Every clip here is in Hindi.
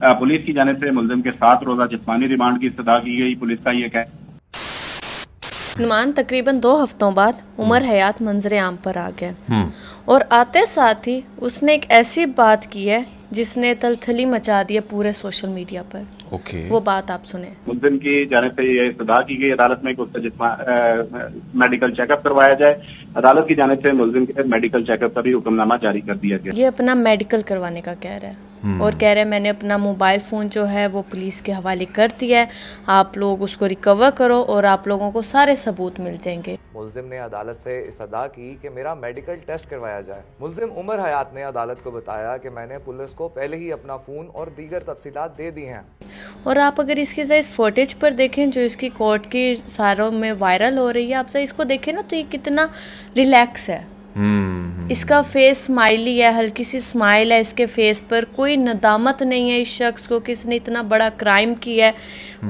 पुलिस की जानिब से मुलजिम के 7 रोजा जिस्मानी रिमांड की इस्तदा की गई। पुलिस का ये कहना नुमान तकरीबन 2 हफ्तों बाद उमर हयात मंजर आम पर आ गया और आते साथ ही उसने एक ऐसी बात की है जिसने तलथली मचा दी है पूरे सोशल मीडिया पर। वो बात आप सुने। मुलजिम की जानिब से ये इस्तदा की गई अदालत में कि उसका मेडिकल चेकअप करवाया जाए। अदालत की जानिब से मुलजिम के मेडिकल चेकअप का भी हुक्मनामा जारी कर दिया गया। ये अपना मेडिकल करवाने का कह रहा है और कह रहा है मैंने अपना मोबाइल फ़ोन जो है वो पुलिस के हवाले कर दिया है, आप लोग उसको रिकवर करो और आप लोगों को सारे सबूत मिल जाएंगे। मुलजिम ने अदालत से इस्तदा की कि मेरा मेडिकल टेस्ट करवाया जाए। मुलजिम उमर हयात ने अदालत को बताया कि मैंने पुलिस को पहले ही अपना फ़ोन और दीगर तफसीलात दे दी हैं। और आप अगर इसकी ज़रा इस फुटेज पर देखें जो इसकी कोर्ट की सारों में वायरल हो रही है, आप ज़रा इसको देखें ना तो ये कितना रिलैक्स है। इसका फेस स्माइली है, हल्की सी स्माइल है इसके फेस पर, कोई नदामत नहीं है इस शख्स को कि इसने इतना बड़ा क्राइम किया है,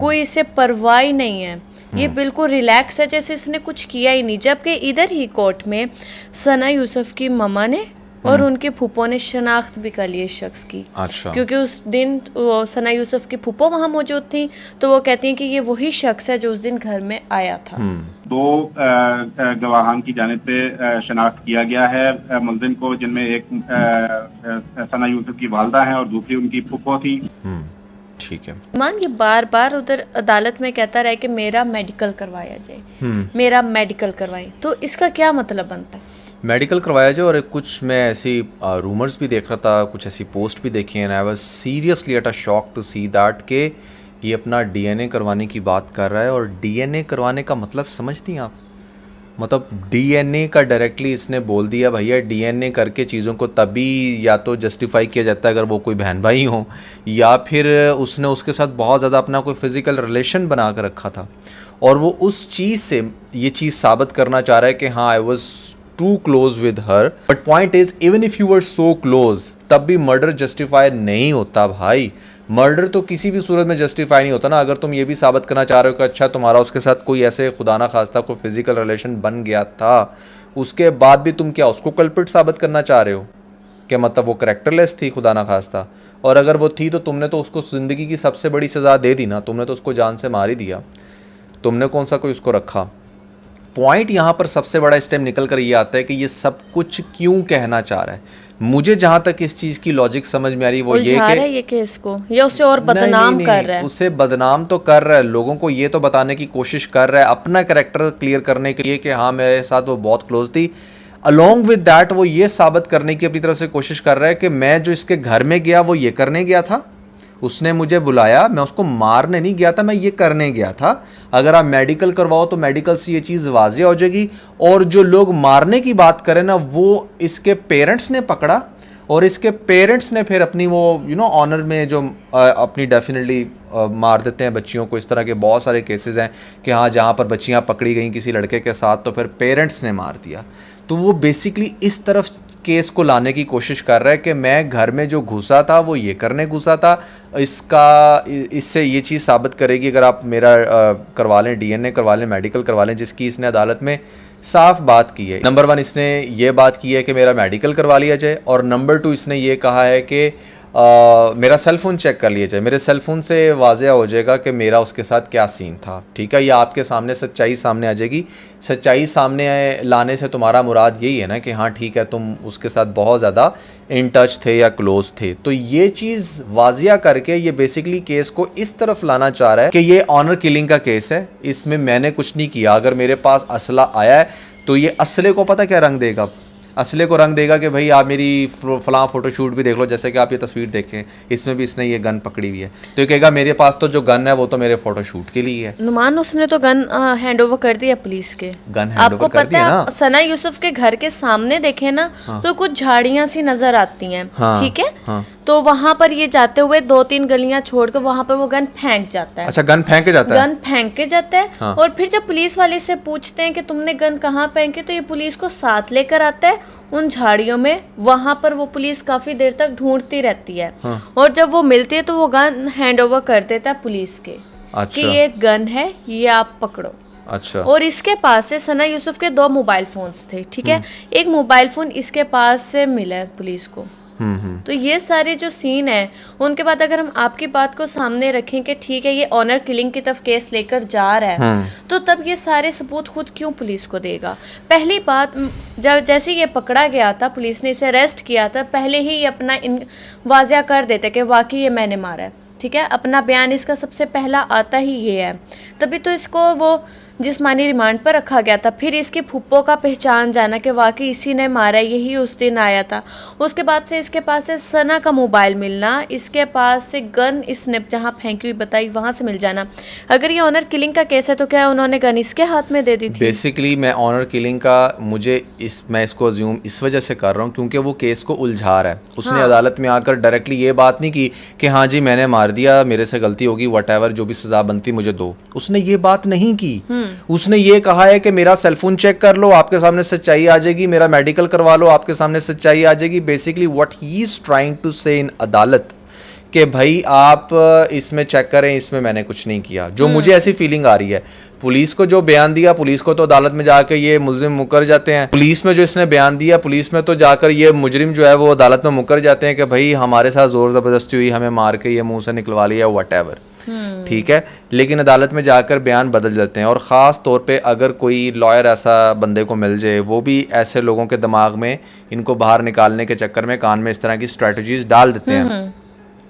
कोई इसे परवाह ही नहीं है। ये बिल्कुल रिलैक्स है जैसे इसने कुछ किया ही नहीं। जबकि इधर ही कोर्ट में सना यूसुफ की ममा ने और उनके फूफो ने शनाख्त भी कर ली इस शख्स की। अच्छा। क्योंकि उस दिन वो सना यूसुफ की फूफो वहाँ मौजूद थी तो वो कहती हैं कि ये वही शख्स है जो उस दिन घर में आया था। 2 गवाहान की जानिब से शनाख्त किया गया है मुलजिम को, जिनमें एक सना यूसुफ की वालदा है और दूसरी उनकी फूफो थी। ठीक है। मान ये बार बार उधर अदालत में कहता रहे कि मेरा मेडिकल करवाया जाए, मेरा मेडिकल करवाएं, तो इसका क्या मतलब बनता है? मेडिकल करवाया जाए। और कुछ मैं ऐसी रूमर्स भी देख रहा था, कुछ ऐसी पोस्ट भी देखी है, I was seriously at a shock to see that के ये अपना डीएनए करवाने की बात कर रहा है। और डीएनए करवाने का मतलब समझती हैं आप? मतलब डीएनए का डायरेक्टली इसने बोल दिया भैया डीएनए करके चीज़ों को तभी या तो जस्टिफाई किया जाता है अगर वो कोई बहन भाई हो, या फिर उसने उसके साथ बहुत ज़्यादा अपना कोई फिज़िकल रिलेशन बना कर रखा था और वो उस चीज़ से ये चीज़ साबित करना चाह रहा है कि हाँ I was too close with her. But point is even if you were so close तब भी मर्डर जस्टिफाई नहीं होता भाई। मर्डर तो किसी भी सूरत में जस्टिफाई नहीं होता ना। अगर तुम ये भी साबित करना चाह रहे हो कि अच्छा तुम्हारा उसके साथ कोई ऐसे खुदा ना खास्ता कोई फिजिकल रिलेशन बन गया था, उसके बाद भी तुम क्या उसको कल्प्रिट साबित करना चाह रहे हो कि मतलब वो कैरेक्टरलेस थी खुदा ना खास्ता? और अगर वो थी तो तुमने तो उसको ज़िंदगी की सबसे बड़ी सज़ा दे दी ना, तुमने तो उसको जान से मार ही दिया, तुमने कौन सा कोई उसको रखा। पॉइंट यहाँ पर सबसे बड़ा स्टेप निकल कर ये आता है कि ये सब कुछ क्यों कहना चाह रहा है। मुझे जहाँ तक इस चीज़ की लॉजिक समझ में आ रही वो ये कि ये केस को या उसे और बदनाम कर रहा है। उसे बदनाम तो कर रहा है, लोगों को ये तो बताने की कोशिश कर रहा है अपना कैरेक्टर क्लियर करने के लिए कि हाँ मेरे साथ वो बहुत क्लोज थी। अलॉन्ग विद दैट वो ये साबित करने की अपनी तरफ से कोशिश कर रहा है कि मैं जो इसके घर में गया वो ये करने गया था, उसने मुझे बुलाया, मैं उसको मारने नहीं गया था, मैं ये करने गया था। अगर आप मेडिकल करवाओ तो मेडिकल से ये चीज़ वाज़ेह हो जाएगी। और जो लोग मारने की बात करें ना वो इसके पेरेंट्स ने पकड़ा और इसके पेरेंट्स ने फिर अपनी वो ऑनर में जो अपनी डेफिनेटली मार देते हैं बच्चियों को। इस तरह के बहुत सारे केसेस हैं कि हाँ जहाँ पर बच्चियाँ पकड़ी गई किसी लड़के के साथ तो फिर पेरेंट्स ने मार दिया। तो वो बेसिकली इस तरफ केस को लाने की कोशिश कर रहा है कि मैं घर में जो घुसा था वो ये करने घुसा था। इससे ये चीज़ साबित करेगी अगर आप मेरा करवा लें, डीएनए करवा लें, मेडिकल करवा लें, जिसकी इसने अदालत में साफ बात की है। नंबर 1 इसने ये बात की है कि मेरा मेडिकल करवा लिया जाए और नंबर 2 इसने ये कहा है कि मेरा सेल फ़ोन चेक कर लिया जाए। मेरे सेल फ़ोन से वाज़ेह हो जाएगा कि मेरा उसके साथ क्या सीन था। ठीक है, ये आपके सामने सच्चाई सामने आ जाएगी। सच्चाई सामने लाने से तुम्हारा मुराद यही है ना कि हाँ ठीक है तुम उसके साथ बहुत ज़्यादा इन टच थे या क्लोज थे। तो ये चीज़ वाज़िया करके ये बेसिकली केस को इस तरफ लाना चाह रहा है कि ये ऑनर किलिंग का केस है, इसमें मैंने कुछ नहीं किया। अगर मेरे पास असला आया है तो ये असले को पता क्या रंग देगा? असले को रंग देगा कि भाई आप मेरी फलां फ़ोटोशूट भी देख लो, जैसे कि आप ये तस्वीर देखें इसमें भी इसने ये गन पकड़ी हुई है, तो ये कहेगा मेरे पास तो जो गन है वो तो मेरे फ़ोटोशूट के लिए है। नुमान उसने तो गन हैंड ओवर कर दिया पुलिस के। गन हैंड आपको ओवर कर दिया ना। सना यूसुफ के घर के सामने देखे ना तो कुछ झाड़ियाँ सी नजर आती हैं, ठीक है, तो वहाँ पर ये जाते हुए 2-3 गलियां छोड़कर वहाँ पर वो गन फेंक जाता है। अच्छा, गन फेंक के जाता है? गन फेंक के जाता है। और फिर जब पुलिस वाले से पूछते हैं कि तुमने गन कहाँ फेंकी तो ये पुलिस को साथ लेकर आता है उन झाड़ियों में। वहाँ पर वो पुलिस काफी देर तक ढूंढती रहती है और जब वो मिलती है तो वो गन हैंड ओवर कर देता है पुलिस के। अच्छा। कि ये गन है, ये आप पकड़ो। अच्छा। और इसके पास से सना यूसुफ के 2 मोबाइल फोन्स थे, ठीक है, एक मोबाइल फोन इसके पास से मिला है पुलिस को तो ये सारे जो सीन है, उनके बाद अगर हम आपकी बात को सामने रखें कि ठीक है ये ऑनर किलिंग की तरफ केस लेकर जा रहा है, तो तब ये सारे सबूत खुद क्यों पुलिस को देगा? पहली बात, जब जैसे ये पकड़ा गया था, पुलिस ने इसे अरेस्ट किया था, पहले ही ये अपना वाजिया कर देते कि वाकई ये मैंने मारा है, ठीक है, अपना बयान इसका सबसे पहला आता ही ये है। तभी तो इसको वो जिस्मानी रिमांड पर रखा गया था। फिर इसके फूफो का पहचान जाना कि वाकई इसी ने मारा, यही उस दिन आया था। उसके बाद से इसके पास से सना का मोबाइल मिलना, इसके पास से गन इसने जहाँ फेंकी हुई बताई वहाँ से मिल जाना। अगर ये ऑनर किलिंग का केस है तो क्या उन्होंने गन इसके हाथ में दे दी थी? बेसिकली मैं ऑनर किलिंग का मैं इसको अज्यूम इस वजह से कर रहा हूँ क्योंकि वो केस को उलझा रहा है। उसने अदालत में आकर डायरेक्टली ये बात नहीं की कि हाँ जी मैंने मार दिया, मेरे से गलती होगी, वटएवर जो भी सजा बनती मुझे दो। उसने ये बात नहीं की। उसने ये कहा है कि मेरा सेलफोन चेक कर लो, आपके सामने सच्चाई आ जाएगी, मेरा मेडिकल करवा लो, आपके सामने सच्चाई आ जाएगी। Basically what he is trying to say in अदालत कि भाई आप इसमें चेक करें, इसमें मैंने कुछ नहीं किया। जो मुझे ऐसी फीलिंग आ रही है, पुलिस को जो बयान दिया, पुलिस को तो अदालत में जाकर ये मुलजिम मुकर जाते हैं। पुलिस में जो इसने बयान दिया, पुलिस में तो जाकर ये मुजरिम जो है वो अदालत में मुकर जाते हैं कि भाई हमारे साथ जोर ज़बरदस्ती हुई, हमें मार के ये मुंह से निकलवा लिया, व्हाटएवर, ठीक है। लेकिन अदालत में जाकर बयान बदल जाते हैं। और ख़ास तौर पे अगर कोई लॉयर ऐसा बंदे को मिल जाए, वो भी ऐसे लोगों के दिमाग में इनको बाहर निकालने के चक्कर में कान में इस तरह की स्ट्रेटजीज डाल देते हैं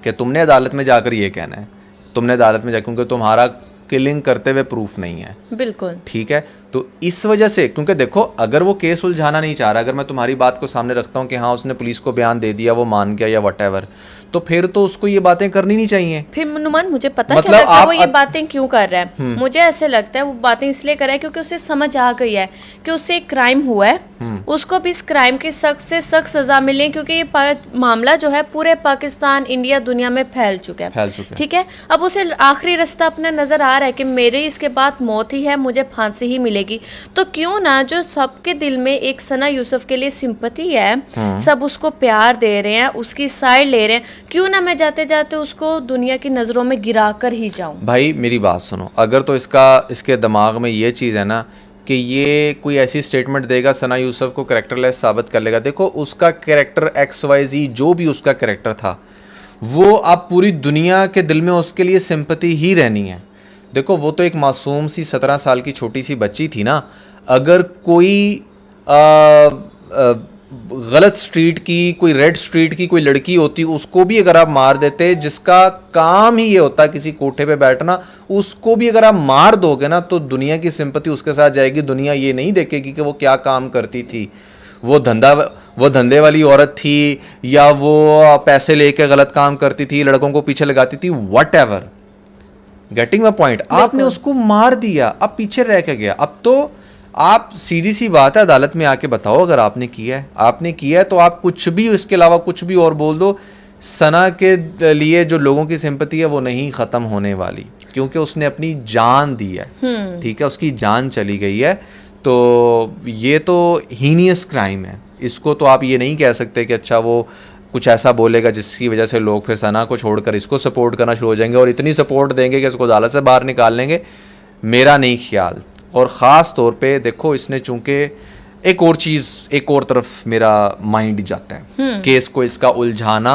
कि तुमने अदालत में जाकर ये कहना है, तुमने अदालत में जा, क्योंकि तुम्हारा किलिंग करते हुए प्रूफ नहीं है। बिल्कुल ठीक है। तो इस वजह से, क्योंकि देखो अगर वो केस उलझाना नहीं चाह रहा, अगर मैं तुम्हारी बात को सामने रखता हूँ कि हाँ उसने पुलिस को बयान दे दिया, वो मान गया या व्हाटएवर, तो फिर तो उसको ये बातें करनी नहीं चाहिए। फिर नुमान मुझे पता मतलब क्या लगता है वो ये बातें क्यों कर रहा है? मुझे ऐसे लगता है वो बातें इसलिए कर रहा है क्योंकि उसे समझ आ गई है कि उससे एक क्राइम हुआ है, उसको भी इस क्राइम की सख्त से सख्त सजा मिले, क्योंकि ये मामला जो है पूरे पाकिस्तान, इंडिया, दुनिया में फैल चुका है। ठीक है। अब उसे आखिरी रास्ता अपने नजर आ रहा है कि मेरे इसके बाद मौत ही है, मुझे फांसी ही मिलेगी। तो क्यों ना, जो सबके दिल में एक सना यूसुफ के लिए सिंपैथी है, सब उसको प्यार दे रहे हैं, उसकी साइड ले रहे हैं, क्यों ना मैं जाते जाते उसको दुनिया की नजरों में गिरा कर ही जाऊं। भाई मेरी बात सुनो, अगर तो इसके दिमाग में ये चीज़ है ना कि ये कोई ऐसी स्टेटमेंट देगा, सना यूसुफ को कैरेक्टरलेस साबित कर लेगा। देखो उसका कैरेक्टर XYZ जो भी उसका कैरेक्टर था, वो अब पूरी दुनिया के दिल में उसके लिए सिंपैथी ही रहनी है। देखो वो तो एक मासूम सी 17 साल की छोटी सी बच्ची थी ना। अगर कोई गलत स्ट्रीट की, कोई रेड स्ट्रीट की कोई लड़की होती, उसको भी अगर आप मार देते, जिसका काम ही ये होता है किसी कोठे पे बैठना, उसको भी अगर आप मार दोगे ना, तो दुनिया की सिंपैथी उसके साथ जाएगी। दुनिया ये नहीं देखेगी कि वो क्या काम करती थी, वो धंधे वाली औरत थी या वो पैसे लेके गलत काम करती थी, लड़कों को पीछे लगाती थी, व्हाटएवर। Getting my point. आपने उसको मार दिया, अब पीछे रह के गया। अब तो आप, सीधी सी बात है, अदालत में आके बताओ अगर आपने किया है तो आप कुछ भी इसके अलावा कुछ भी और बोल दो, सना के लिए जो लोगों की सिंपैथी है वो नहीं ख़त्म होने वाली, क्योंकि उसने अपनी जान दी है। ठीक है, उसकी जान चली गई है। तो ये तो हीनियस क्राइम है। इसको तो आप ये नहीं कह सकते कि अच्छा वो कुछ ऐसा बोलेगा जिसकी वजह से लोग फिर सना को छोड़कर इसको सपोर्ट करना शुरू हो जाएंगे और इतनी सपोर्ट देंगे कि इसको अदालत से बाहर निकाल लेंगे। मेरा नहीं ख्याल। और ख़ास तौर पे देखो, इसने चूंकि एक और तरफ मेरा माइंड जाता है, केस को इसका उलझाना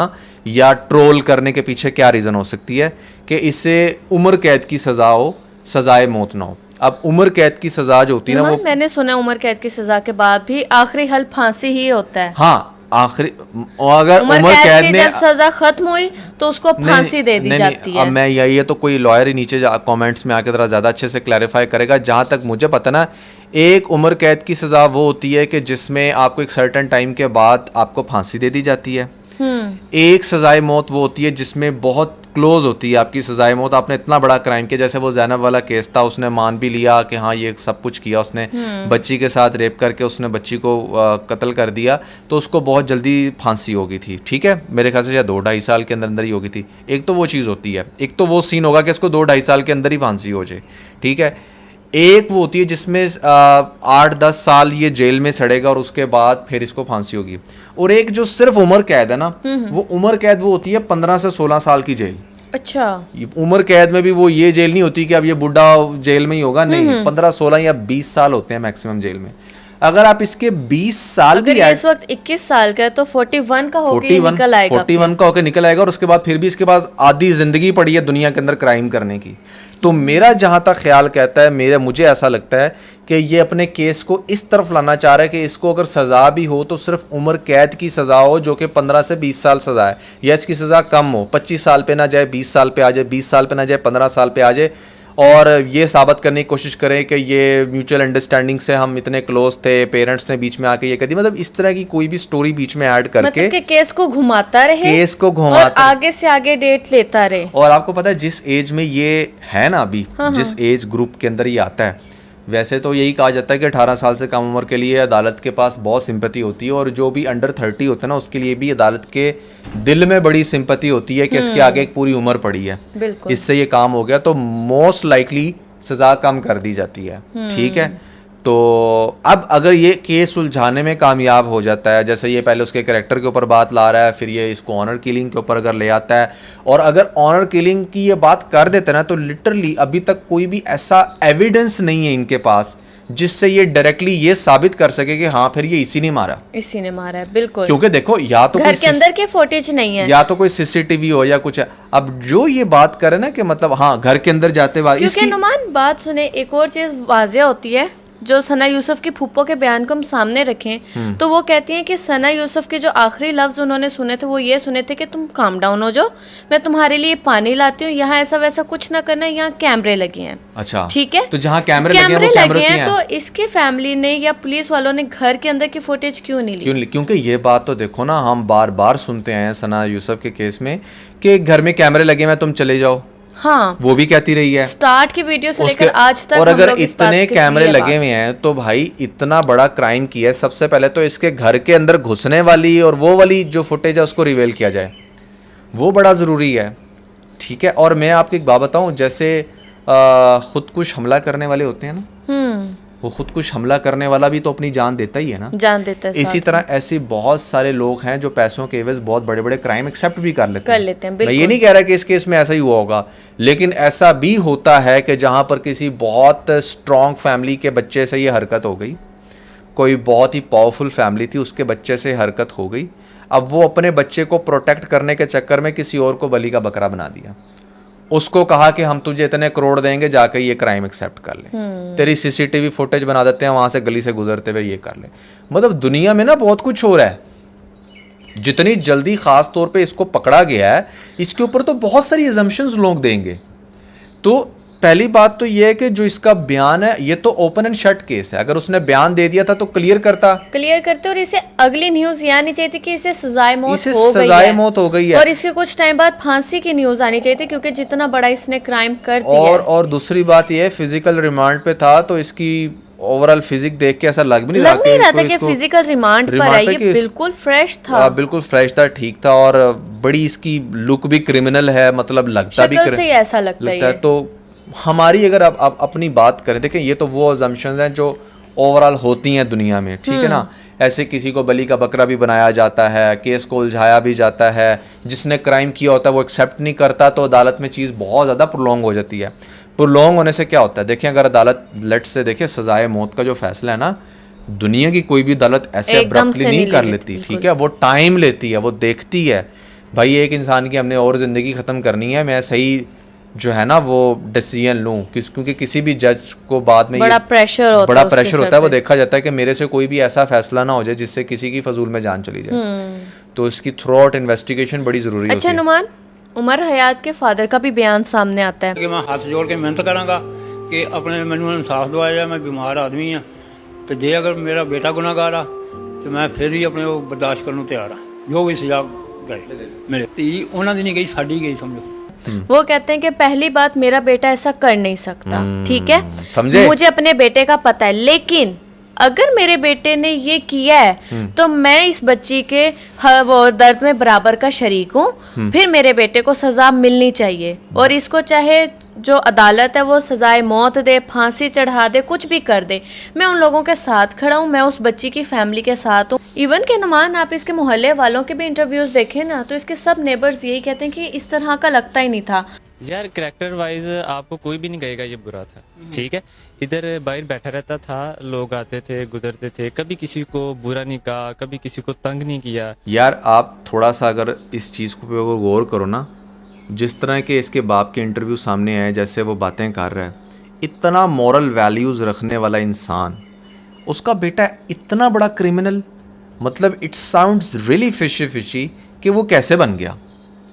या ट्रोल करने के पीछे क्या रीज़न हो सकती है कि इससे उम्र कैद की सज़ा हो, सज़ाए मौत ना हो। अब उम्र कैद की सज़ा जो होती है ना, वो मैंने सुना उम्र कैद की सज़ा के बाद भी आखिरी हल फांसी ही होता है। हाँ, आखिरी, अगर उम्र कैद में जब सजा खत्म हुई तो उसको फांसी दे दी जाती है। अब मैं ये तो कोई लॉयर ही नीचे कमेंट्स में आके जरा ज़्यादा अच्छे से क्लैरिफाई करेगा। जहाँ तक मुझे पता ना, एक उम्र कैद की सज़ा वो होती है कि जिसमें आपको एक सर्टेन टाइम के बाद आपको फांसी दे दी जाती है। एक सजाए मौत वो होती है जिसमें बहुत क्लोज होती है आपकी सजाए मौत। आपने इतना बड़ा क्राइम किया, जैसे वो ज़ैनब वाला केस था, उसने मान भी लिया कि हाँ ये सब कुछ किया उसने, बच्ची के साथ रेप करके उसने बच्ची को कत्ल कर दिया, तो उसको बहुत जल्दी फांसी हो गई थी। ठीक है, मेरे ख्याल से शायद 2-2.5 साल के अंदर ही हो गई थी। एक तो वो चीज़ होती है, एक तो वो सीन होगा कि इसको 2-2.5 साल के अंदर ही फांसी हो जाए। ठीक है, एक वो होती है जिसमें 8-10 साल ये जेल में सड़ेगा और उसके बाद फिर इसको फांसी होगी। और एक जो सिर्फ उम्र कैद है ना, वो उम्र कैद वो होती है 15 से 16 साल की जेल। अच्छा, उम्र कैद में भी वो ये जेल नहीं होती कि अब ये बुढ़ा जेल में ही होगा, नहीं, 15, 16 या 20 साल होते हैं मैक्सिमम जेल में। अगर आप इसके 20 साल अगर भी ये इस वक्त 21 साल का है तो 41 का होके ये निकल आएगा 41 का होके निकल आएगा, और उसके बाद फिर भी इसके पास आधी जिंदगी पड़ी है दुनिया के अंदर क्राइम करने की। तो मेरा जहां तक ख्याल कहता है, मुझे ऐसा लगता है कि ये अपने केस को इस तरफ लाना चाह रहा है कि इसको अगर सज़ा भी हो तो सिर्फ उम्र कैद की सज़ा हो, जो कि 15 से 20 साल सज़ा है, या इसकी सज़ा कम हो, 25 साल पे ना जाए, 20 साल पे आ जाए, 20 साल पे ना जाए, 15 साल पे आ जाए, और ये साबित करने की कोशिश करें कि ये म्यूचुअल अंडरस्टैंडिंग से हम इतने क्लोज थे, पेरेंट्स ने बीच में आके ये कर दी, मतलब इस तरह की कोई भी स्टोरी बीच में ऐड करके मतलब कि केस को घुमाता रहे, केस को और घुमाता आगे से आगे डेट लेता रहे। और आपको पता है जिस एज में ये है ना अभी, जिस एज ग्रुप के अंदर ये आता है, वैसे तो यही कहा जाता है कि 18 साल से कम उम्र के लिए अदालत के पास बहुत सिंपैथी होती है, और जो भी अंडर 30 होता है ना उसके लिए भी अदालत के दिल में बड़ी सिंपैथी होती है कि इसके आगे एक पूरी उम्र पड़ी है, बिल्कुल। इससे ये काम हो गया तो मोस्ट लाइकली सज़ा कम कर दी जाती है। ठीक है, तो अब अगर ये केस सुलझाने में कामयाब हो जाता है, जैसे ये पहले उसके कैरेक्टर के ऊपर बात ला रहा है, फिर ये इसको ऑनर किलिंग के ऊपर अगर ले आता है, और अगर ऑनर किलिंग की ये बात कर देता है ना, तो लिटरली अभी तक कोई भी ऐसा एविडेंस नहीं है इनके पास जिससे ये डायरेक्टली ये साबित कर सके कि हाँ फिर ये इसी ने मारा, इसी ने मारा है। बिल्कुल, क्योंकि देखो या तो घर के अंदर के फुटेज नहीं है, या तो कोई सीसीटीवी हो या कुछ है। अब जो ये बात करे ना कि मतलब हाँ घर के अंदर जाते बाद क्योंकि नुमान बात सुने, एक और चीज वाज़ेह होती है, जो सना यूसुफ की फूफो के बयान को हम सामने रखें तो वो कहती हैं कि सना यूसुफ के जो आखिरी लफ्ज उन्होंने सुने थे वो ये सुने थे कि तुम काम डाउन हो जाओ, मैं तुम्हारे लिए पानी लाती हूँ, यहाँ ऐसा वैसा कुछ ना करना, यहाँ कैमरे लगे हैं। अच्छा, ठीक है, तो जहाँ कैमरे लगे हैं तो इसकी फैमिली ने या पुलिस वालों ने घर के अंदर की फुटेज क्यों नहीं ली? क्योंकि ये बात तो देखो ना, हम बार बार सुनते हैं सना यूसुफ के केस में कि घर में कैमरे लगे हैं, तुम चले जाओ। हाँ, वो भी कहती रही है स्टार्ट की वीडियो से लेकर आज तक। और अगर इतने कैमरे लगे हुए हैं तो भाई इतना बड़ा क्राइम किया है, सबसे पहले तो इसके घर के अंदर घुसने वाली और वो वाली जो फुटेज है उसको रिवील किया जाए, वो बड़ा ज़रूरी है। ठीक है, और मैं आपको एक बात बताऊं, जैसे खुदकुश हमला करने वाले होते हैं ना, वो खुदकुश हमला करने वाला भी तो अपनी जान देता ही है ना, जान देता है। इसी तरह ऐसे बहुत सारे लोग हैं जो पैसों के एवज बहुत बड़े बड़े क्राइम एक्सेप्ट भी कर लेते हैं। मैं ये नहीं कह रहा कि इस केस में ऐसा ही हुआ होगा, लेकिन ऐसा भी होता है कि जहां पर किसी बहुत स्ट्रॉन्ग फैमिली के बच्चे से ये हरकत हो गई, कोई बहुत ही पावरफुल फैमिली थी उसके बच्चे से हरकत हो गई, अब वो अपने बच्चे को प्रोटेक्ट करने के चक्कर में किसी और को बलि का बकरा बना दिया, उसको कहा कि हम तुझे इतने करोड़ देंगे, जाकर ये क्राइम एक्सेप्ट कर ले, तेरी सीसीटीवी फुटेज बना देते हैं, वहां से गली से गुजरते हुए ये कर ले। मतलब दुनिया में ना बहुत कुछ हो रहा है, जितनी जल्दी खास तौर पे इसको पकड़ा गया है इसके ऊपर तो बहुत सारी अजम्पशंस लोग देंगे। तो पहली बात तो ये है कि जो इसका बयान है ये तो ओपन एंड शट केस है, अगर उसने बयान दे दिया था तो क्लियर करते, और इसे अगली न्यूज ये आनी चाहिए थी कि इसे सजाए मौत हो गई है, और इसके कुछ टाइम बाद फांसी की न्यूज आनी चाहिए थी, क्योंकि जितना बड़ा इसने क्राइम कर दिया और दूसरी बात ये फिजिकल रिमांड पे था तो इसकी ओवरऑल फिजिक देख के ऐसा लग भी नहीं रहा था कि फिजिकल रिमांड पर है, ये बिल्कुल फ्रेश था, बिल्कुल फ्रेश था, ठीक था, और बड़ी इसकी लुक भी क्रिमिनल है, मतलब लगता भी शक्ल से ऐसा लगता है। तो हमारी अगर आप अपनी बात करें, देखें ये तो वो अजम्पशंस हैं जो ओवरऑल होती हैं दुनिया में, ठीक है ना, ऐसे किसी को बलि का बकरा भी बनाया जाता है, केस को उलझाया भी जाता है, जिसने क्राइम किया होता है वो एक्सेप्ट नहीं करता तो अदालत में चीज़ बहुत ज़्यादा प्रोलॉन्ग हो जाती है। प्रोलॉन्ग होने से क्या होता है, देखें अगर अदालत लेट से देखें सजाए मौत का जो फैसला है ना, दुनिया की कोई भी अदालत ऐसे अब्रप्टली नहीं कर लेती, ठीक है, वो टाइम लेती है, वो देखती है भाई एक इंसान की हमने और ज़िंदगी ख़त्म करनी है, मैं सही जो है ना वो डिसीजन लूँ, क्योंकि किसी भी जज को बाद में बड़ा प्रेशर होता है, वो देखा जाता है कि मेरे से कोई भी ऐसा फैसला ना हो जाए जिससे किसी की फजूल में जान चली जाए, तो इसकी थ्रू आउट इन्वेस्टिगेशन बड़ी ज़रूरी होती है। अच्छा नुमान, उमर हयात के फादर का भी बयान सामने आता है कि मैं हाथ जोड़ के मेहनत करांगा कि अपने मैनू इंसाफ दवाया जाए, मैं बीमार आदमी हाँ, तो जे अगर मेरा बेटा गुनाहगार आ तो मैं फिर भी अपने वो बर्दाश्त करने तैयार हाँ, जो भी सजा गए मेरे धी उन्होंने नहीं गई, साड़ी गई समझो। वो कहते हैं कि पहली बात मेरा बेटा ऐसा कर नहीं सकता, ठीक है, समझे, मुझे अपने बेटे का पता है, लेकिन अगर मेरे बेटे ने ये किया है तो मैं इस बच्ची के वो दर्द में बराबर का शरीक हूँ, फिर मेरे बेटे को सजा मिलनी चाहिए, और इसको चाहे जो अदालत है वो सजाए मौत दे, फांसी चढ़ा दे, कुछ भी कर दे, मैं उन लोगों के साथ खड़ा हूँ, मैं उस बच्ची की फैमिली के साथ हूँ। इवन के नुमान आप इसके मोहल्ले वालों के भी इंटरव्यूज देखें ना, तो इसके सब नेबर्स यही कहते हैं कि इस तरह का लगता ही नहीं था। यार कैरेक्टर वाइज आपको कोई भी नहीं कहेगा ये बुरा था, ठीक है। इधर बाहर बैठा रहता था, लोग आते थे गुजरते थे, कभी किसी को बुरा नहीं कहा, कभी किसी को तंग नहीं किया। यार आप थोड़ा सा अगर इस चीज़ को पे गौर करो ना, जिस तरह के इसके बाप के इंटरव्यू सामने आए, जैसे वो बातें कर रहा है, इतना मॉरल वैल्यूज़ रखने वाला इंसान, उसका बेटा इतना बड़ा क्रिमिनल, मतलब इट साउंड्स रियली फिशी कि वो कैसे बन गया।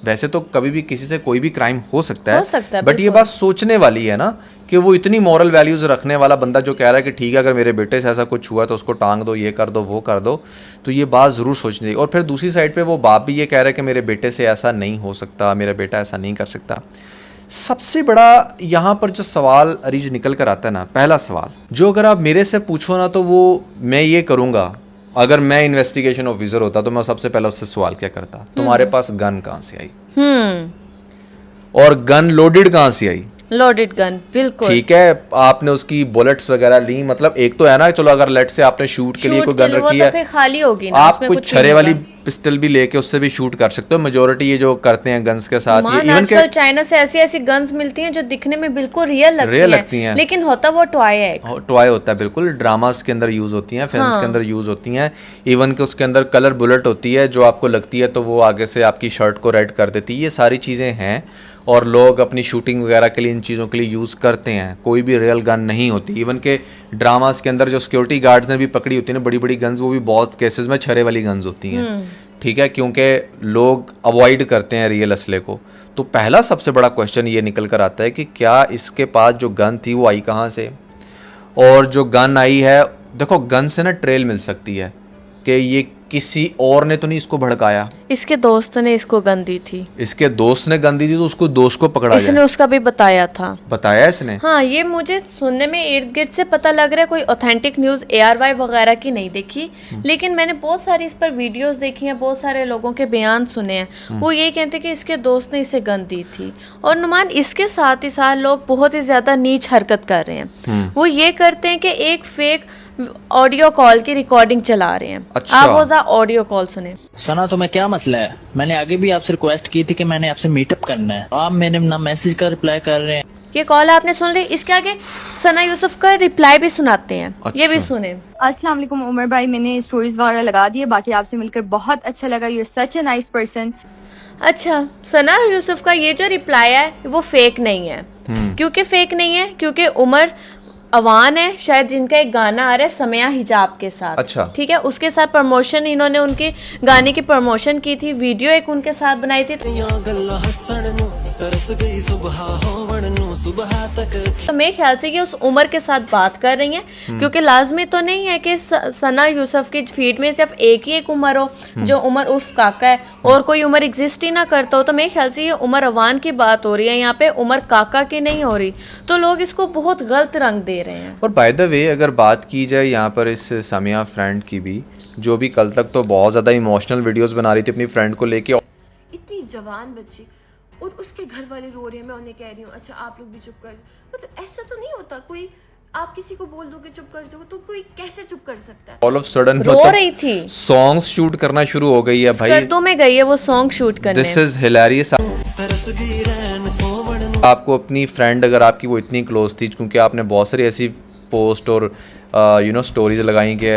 वैसे तो कभी भी किसी से कोई भी क्राइम हो सकता है, बट ये बात सोचने वाली है ना कि वो इतनी मॉरल वैल्यूज़ रखने वाला बंदा जो कह रहा है कि ठीक है अगर मेरे बेटे से ऐसा कुछ हुआ तो उसको टांग दो, ये कर दो, वो कर दो, तो ये बात ज़रूर सोचनी चाहिए। और फिर दूसरी साइड पे वो बाप भी ये कह रहा है कि मेरे बेटे से ऐसा नहीं हो सकता, मेरा बेटा ऐसा नहीं कर सकता। सबसे बड़ा यहाँ पर जो सवाल अरीज निकल कर आता है ना, पहला सवाल जो अगर आप मेरे से पूछो ना, तो वो मैं ये करूँगा, अगर मैं इन्वेस्टिगेशन ऑफिसर होता तो मैं सबसे पहले उससे सवाल क्या करता, तुम्हारे पास गन कहाँ से आई, और गन लोडेड कहाँ से आई। लोडेड गन, बिल्कुल ठीक है, आपने उसकी बुलेट्स वगैरह ली, मतलब एक तो है ना, चलो अगर लेट से आपने शूट के लिए कोई गन रखी है, फिर खाली होगी ना, आप कुछ छरे वाली पिस्टल भी लेके उससे भी शूट कर सकते हो। मेजोरिटी ये जो करते हैं गन्स के साथ, ये इवन आजकल चाइना से ऐसी ऐसी गन्स मिलती हैं जो दिखने में बिल्कुल रियल लगती हैं, लेकिन होता वो टॉय है, टॉय होता है, बिल्कुल ड्रामास के अंदर यूज होती हैं, फिल्म्स के अंदर यूज होती हैं। इवन कि उसके अंदर कलर बुलेट होती है, जो आपको लगती है तो वो आगे से आपकी शर्ट को रेड कर देती है। ये सारी चीज़ें हैं और लोग अपनी शूटिंग वगैरह के लिए इन चीज़ों के लिए यूज़ करते हैं, कोई भी रियल गन नहीं होती। इवन के ड्रामास के अंदर जो सिक्योरिटी गार्ड्स ने भी पकड़ी होती है ना बड़ी बड़ी गन्स, वो भी बहुत केसेस में छरे वाली गन्स होती हैं, ठीक है, क्योंकि लोग अवॉइड करते हैं रियल असले को। तो पहला सबसे बड़ा क्वेश्चन ये निकल कर आता है कि क्या इसके पास जो गन थी वो आई कहाँ से, और जो गन आई है, देखो गन से ना ट्रेल मिल सकती है कि ये किसी और ने तो नहीं इसको भड़काया, इसके दोस्त ने इसको गन दी थी, इसके दोस्त ने गन दी थी तो उसको दोस्त को पकड़ा इसने जाए। उसका भी बताया था, बताया इसने। हाँ, ये मुझे सुनने में इर्द गिर्द से पता लग रहा है, कोई ऑथेंटिक न्यूज़ ARY वगैरह की नहीं देखी, लेकिन मैंने बहुत सारी इस पर वीडियोस देखी हैं, बहुत सारे लोगों के बयान सुने हैं, वो ये कहते हैं कि इसके दोस्त ने इसे गन दी थी। और नुमान इसके साथ ही साथ लोग बहुत ही ज़्यादा नीच हरकत कर रहे हैं, वो ये करते हैं कि एक फेक ऑडियो कॉल की रिकॉर्डिंग चला रहे हैं। अच्छा। आप वो ऑडियो कॉल सुने। सना तुम्हें क्या मसला है? मैंने आगे भी आपसे रिक्वेस्ट की थी कि मैंने आपसे मीटअप करना है, आप मेरे ना मैसेज का रिप्लाई कर रहे हैं। ये कॉल आपने सुन ली, इसके आगे सना यूसुफ का रिप्लाई भी सुनाते हैं। अच्छा। ये भी सुने। अस्सलाम वालेकुम उमर भाई, मैंने स्टोरीज वगैरह लगा दी है, बाकी आपसे मिलकर बहुत अच्छा लगा, you are such a nice person. अच्छा, सना यूसुफ का ये जो रिप्लाई है वो फेक नहीं है। क्योंकि फेक नहीं है क्योंकि उमर अवान है, शायद जिनका एक गाना आ रहा है समया हिजाब के साथ। अच्छा। ठीक है, उसके साथ प्रमोशन, इन्होंने उनके गाने की प्रमोशन की थी, वीडियो एक उनके साथ बनाई थी। तो मेरे ख्याल से ये उस उमर के साथ बात कर रही हैं, क्योंकि लाजमी तो नहीं है कि सना यूसुफ की फीड में सिर्फ एक ही एक उमर हो, जो उमर उर्फ काका है, और कोई उमर एग्जिस्ट ही ना करता हो। तो मेरे ख्याल से ये उमर अवान की बात हो रही है यहाँ पे, उमर काका की नहीं हो रही। तो लोग इसको बहुत गलत रंग दे रहे हैं। और बाय द वे अगर बात की जाए यहाँ पर इस सामिया फ्रेंड की भी, जो भी कल तक तो बहुत ज़्यादा इमोशनल वीडियोस बना रही थी अपनी फ्रेंड को लेके, इतनी जवान बच्ची और उसके घर वाले रो रहे हैं, मैं उन्हें कह रही हूँ अच्छा आप लोग भी चुप कर, मतलब ऐसा तो नहीं होता। कोई आप किसी को बोल दोगे चुप कर जाओ तो कोई कैसे चुप कर सकता है। ऑल ऑफ सडन रो रही थी, सॉन्ग्स शूट करना शुरू हो गई है भाई, स्कर्टों में गई है वो सॉन्ग शूट करने। This is hilarious. आपको अपनी फ्रेंड अगर आपकी वो इतनी क्लोज थी, क्योंकि आपने बहुत सारी ऐसी पोस्ट और स्टोरीज लगाई कि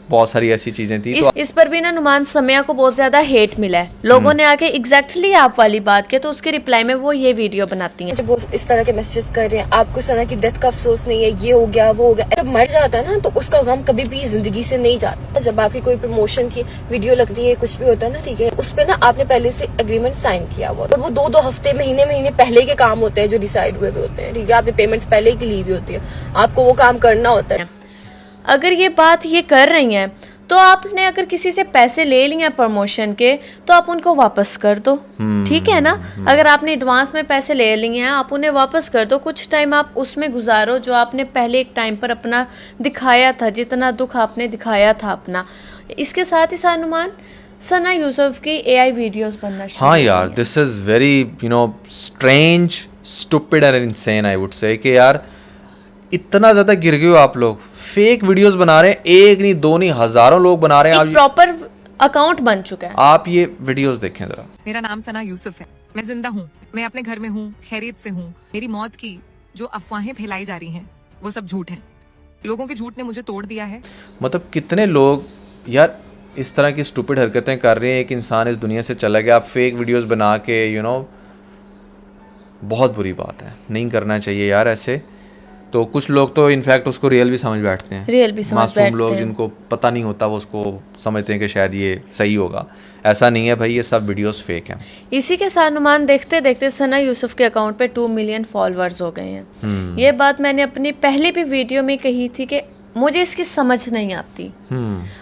बहुत सारी ऐसी चीजें थी, तो इस पर भी ना नुमान समया को बहुत ज्यादा हेट मिला है। लोगों ने आके एग्जैक्टली आप वाली बात की, तो उसके रिप्लाई में वो ये वीडियो बनाती हैं। जब वो इस तरह के मैसेजेस कर रहे हैं, आपको सना की डेथ का अफसोस नहीं है, ये हो गया वो हो गया, जब मर जाता है ना तो उसका गम कभी भी जिंदगी से नहीं जाता। जब आपकी कोई प्रमोशन की वीडियो लगती है, कुछ भी होता है ना, ठीक है, उस पे ना आपने पहले से एग्रीमेंट साइन किया हुआ, और वो 2-2 हफ्ते महीने पहले के काम होते हैं जो डिसाइड हुए हुए होते हैं, ठीक है, आपने पेमेंट्स पहले की ली हुई होती है, आपको वो काम करना होता है। अगर ये बात ये कर रही हैं, तो आपने अगर किसी से पैसे ले लिए हैं प्रमोशन के, तो आप उनको वापस कर दो, ठीक है ना। अगर आपने एडवांस में पैसे ले लिए हैं, आप उन्हें वापस कर दो। कुछ टाइम आप उसमें गुजारो जो आपने पहले एक टाइम पर अपना दिखाया था, जितना दुख आपने दिखाया था अपना। इसके साथ ही साथ नुमान सना यूसुफ की AI वीडियोस बनना शुरू हाँ हो यार, गई हैं। This is very strange, stupid and insane I would say कि यार इतना ज़्यादा गिर गए हो आप लोग। फेक वीडियोस बना रहे हैं, एक नहीं दो नहीं हज़ारों लोग बना रहे हैं। एक प्रॉपर अकाउंट बन चुका है। आप ये वीडियोस देखें ज़रा। मेरा नाम सना यूसुफ है, मैं जिंदा हूँ, मैं अपने घर में हूँ, खैरियत से हूँ। मेरी मौत की जो अफवाहें फैलाई जा रही हैं वो सब झूठ हैं। लोगों के झूठ ने मुझे तोड़ दिया है। मतलब कितने लोग यार इस तरह की स्टूपिड हरकतें कर रहे हैं। एक इंसान इस दुनिया से चला गया, आप फेक वीडियोस बना के बहुत बुरी बात है, नहीं करना चाहिए यार ऐसे। तो कुछ लोग तो इनफैक्ट उसको रियल भी समझ बैठते हैं, रियल भी समझ मासूम बैठते लोग हैं। जिनको पता नहीं होता वो उसको समझते हैं कि शायद ये सही होगा। ऐसा नहीं है भाई, ये सब वीडियोस फेक हैं। इसी के साथ अनुमान देखते देखते सना यूसुफ के अकाउंट पे 2 मिलियन फॉलोअर्स हो गए हैं। ये बात मैंने अपनी पहली भी वीडियो में कही थी कि मुझे इसकी समझ नहीं आती।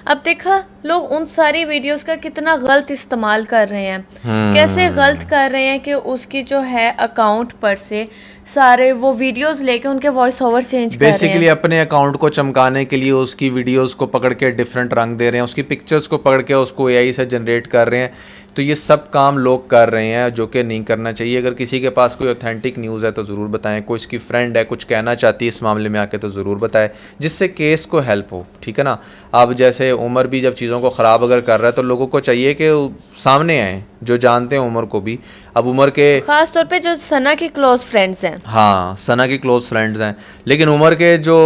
अब देखा लोग उन सारी वीडियोस का कितना गलत इस्तेमाल कर रहे हैं, कैसे गलत कर रहे हैं कि उसकी जो है अकाउंट पर से सारे वो वीडियोस लेके उनके वॉइस ओवर चेंज कर रहे बेसिकली हैं। अपने अकाउंट को चमकाने के लिए उसकी वीडियोस को पकड़ के डिफरेंट रंग दे रहे हैं, उसकी पिक्चर्स को पकड़ के उसको AI से जनरेट कर रहे हैं। तो ये सब काम लोग कर रहे हैं जो कि नहीं करना चाहिए। अगर किसी के पास कोई ऑथेंटिक न्यूज़ है तो ज़रूर बताएं, कोई इसकी फ्रेंड है कुछ कहना चाहती है इस मामले में आके तो ज़रूर बताएं, जिससे केस को हेल्प हो, ठीक है ना। अब जैसे उमर भी जब चीज़ों को ख़राब अगर कर रहा है तो लोगों को चाहिए कि सामने आए जो जानते हैं उमर को भी। अब उमर के खास तौर पे जो सना के क्लोज फ्रेंड्स हैं, हाँ सना के क्लोज फ्रेंड्स हैं, लेकिन उमर के जो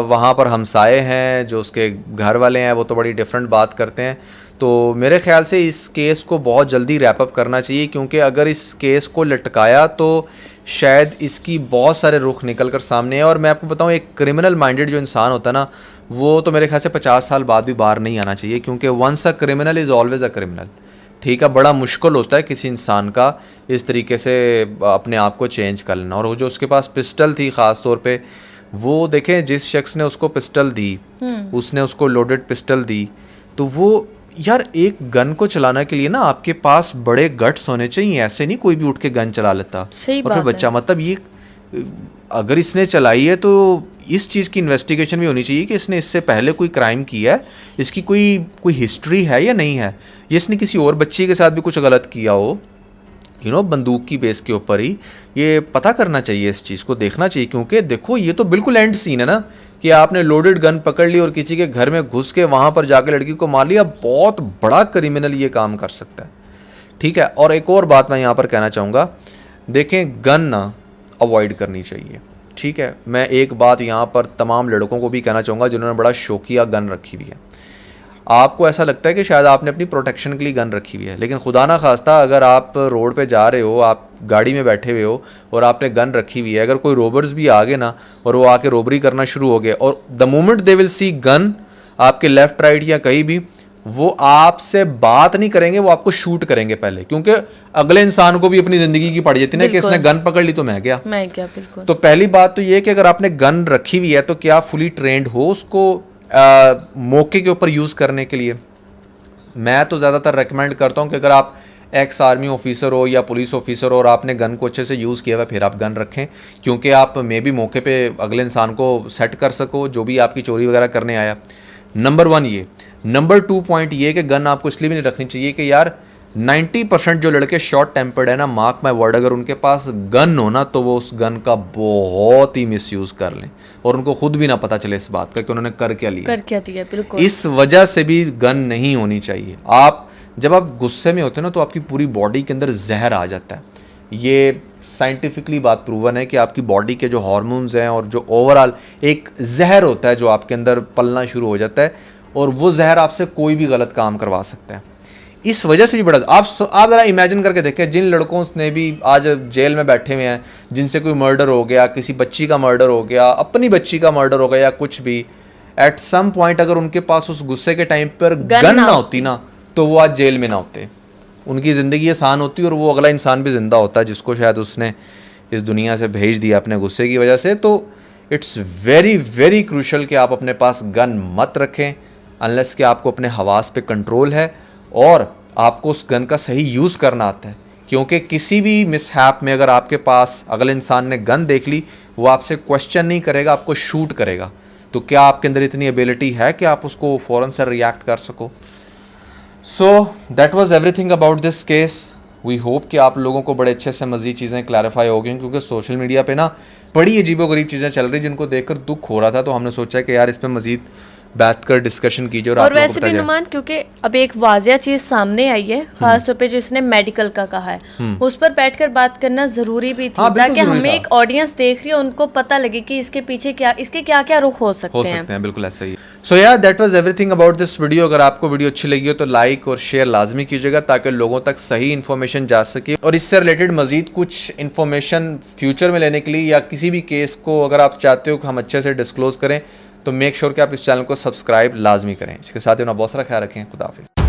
वहाँ पर हमसाए हैं, जो उसके घर वाले हैं, वो तो बड़ी डिफरेंट बात करते हैं। तो मेरे ख्याल से इस केस को बहुत जल्दी रैप अप करना चाहिए, क्योंकि अगर इस केस को लटकाया तो शायद इसकी बहुत सारे रुख निकल कर सामने है। और मैं आपको बताऊं, एक क्रिमिनल माइंडेड जो इंसान होता है ना, वो तो मेरे ख्याल से 50 साल बाद भी बाहर नहीं आना चाहिए, क्योंकि once a criminal is always a criminal. ठीक है, बड़ा मुश्किल होता है किसी इंसान का इस तरीके से अपने आप को चेंज कर लेना। और वो जो उसके पास पिस्टल थी ख़ास तौर पे, वो देखें जिस शख्स ने उसको पिस्टल दी, उसने उसको लोडेड पिस्टल दी, तो वो यार एक गन को चलाने के लिए ना आपके पास बड़े गट्स होने चाहिए। ऐसे नहीं कोई भी उठ के गन चला लेता। सही और फिर बात है। बच्चा मतलब ये अगर इसने चलाई है तो इस चीज़ की इन्वेस्टिगेशन भी होनी चाहिए कि इसने इससे पहले कोई क्राइम किया है, इसकी कोई हिस्ट्री है या नहीं है, या इसने किसी और बच्ची के साथ भी कुछ गलत किया हो, बंदूक की बेस के ऊपर ही। ये पता करना चाहिए, इस चीज़ को देखना चाहिए, क्योंकि देखो ये तो बिल्कुल एंड सीन है ना कि आपने लोडेड गन पकड़ ली और किसी के घर में घुस के वहाँ पर जाकर लड़की को मार लिया। बहुत बड़ा क्रिमिनल ये काम कर सकता है, ठीक है। और एक और बात मैं यहाँ पर कहना चाहूँगा, देखें गन ना अवॉइड करनी चाहिए, ठीक है। मैं एक बात यहाँ पर तमाम लड़कों को भी कहना चाहूँगा जिन्होंने बड़ा शौकिया गन रखी हुई है। आपको ऐसा लगता है कि शायद आपने अपनी प्रोटेक्शन के लिए गन रखी हुई है, लेकिन खुदा ना खास्ता अगर आप रोड पे जा रहे हो, आप गाड़ी में बैठे हुए हो और आपने गन रखी हुई है, अगर कोई रोबर्स भी आ गए ना और वो आके रोबरी करना शुरू हो गए, और the moment they will see gun आपके लेफ्ट राइट या कहीं भी, वो आपसे बात नहीं करेंगे, वो आपको शूट करेंगे पहले, क्योंकि अगले इंसान को भी अपनी ज़िंदगी की पड़ जाती है ना कि इसने गन पकड़ ली तो मैं क्या। बिल्कुल। तो पहली बात तो ये कि अगर आपने गन रखी हुई है तो क्या फुली ट्रेंड हो उसको मौके के ऊपर यूज़ करने के लिए। मैं तो ज़्यादातर रेकमेंड करता हूँ कि अगर आप एक्स आर्मी ऑफिसर हो या पुलिस ऑफिसर हो और आपने गन को अच्छे से यूज़ किया हुआ, फिर आप गन रखें, क्योंकि आप मे भी मौके पे अगले इंसान को सेट कर सको जो भी आपकी चोरी वगैरह करने आया। नंबर 1 ये। नंबर 2 पॉइंट ये कि गन आपको इसलिए भी नहीं रखनी चाहिए कि यार 90% जो लड़के शॉर्ट टेम्पर्ड है ना, मार्क माय वर्ड, अगर उनके पास गन हो ना तो वो उस गन का बहुत ही मिसयूज़ कर लें और उनको खुद भी ना पता चले इस बात का कि उन्होंने कर क्या लिया। बिल्कुल। इस वजह से भी गन नहीं होनी चाहिए। जब आप गुस्से में होते हैं ना तो आपकी पूरी बॉडी के अंदर जहर आ जाता है। ये साइंटिफिकली बात प्रूवन है कि आपकी बॉडी के जो हार्मोन्स हैं और जो ओवरऑल एक जहर होता है जो आपके अंदर पलना शुरू हो जाता है, और वो जहर आपसे कोई भी गलत काम करवा सकता है। इस वजह से भी बड़ा आप ज़रा इमेजिन करके देखें, जिन लड़कों ने भी आज जेल में बैठे हुए हैं, जिनसे कोई मर्डर हो गया, किसी बच्ची का मर्डर हो गया, अपनी बच्ची का मर्डर हो गया या कुछ भी, एट सम पॉइंट अगर उनके पास उस गुस्से के टाइम पर गन ना होती ना तो वो आज जेल में ना होते, उनकी ज़िंदगी आसान होती और वो अगला इंसान भी ज़िंदा होता है जिसको शायद उसने इस दुनिया से भेज दिया अपने गुस्से की वजह से। तो इट्स वेरी वेरी क्रूशल कि आप अपने पास गन मत रखें अनलेस कि आपको अपने हवास पे कंट्रोल है और आपको उस गन का सही यूज़ करना आता है, क्योंकि किसी भी मिसहैप में अगर आपके पास अगले इंसान ने गन देख ली, वो आपसे क्वेश्चन नहीं करेगा, आपको शूट करेगा। तो क्या आपके अंदर इतनी एबिलिटी है कि आप उसको फ़ौरन से रिएक्ट कर सको? So that was everything about this case. We hope कि आप लोगों को बड़े अच्छे से मज़ीद चीज़ें क्लैरिफाई हो गई, क्योंकि सोशल मीडिया पे ना बड़ी अजीबोगरीब चीज़ें चल रही जिनको देखकर दुख हो रहा था। तो हमने सोचा कि यार इस पर मज़ीद बैठकर डिस्कशन कीजिए और आप लोगों को वैसे भी नुमान, क्योंकि अब एक वाजिया चीज सामने आई है, खासतौर पे जो इसने मेडिकल का कहा है, उस पर बैठकर बात करना जरूरी भी थी, ताकि हमें एक ऑडियंस देख रही है उनको पता लगे कि इसके पीछे क्या, इसके क्या क्या रुख हो सकते हैं। बिल्कुल ऐसा ही। सो यार that was everything about this video. अगर आपको वीडियो अच्छी लगी हो तो लाइक और शेयर लाजमी कीजिएगा, ताकि लोगों तक सही इन्फॉर्मेशन जा सके। और इससे रिलेटेड मजीद कुछ इन्फॉर्मेशन फ्यूचर में लेने के लिए या किसी भी केस को अगर आप चाहते हो कि हम अच्छे से डिस्क्लोज करें, तो मेक श्योर कि आप इस चैनल को सब्सक्राइब लाजमी करें। इसके साथ ही अपना बहुत सारा ख्याल रखें। खुदा हाफिज़।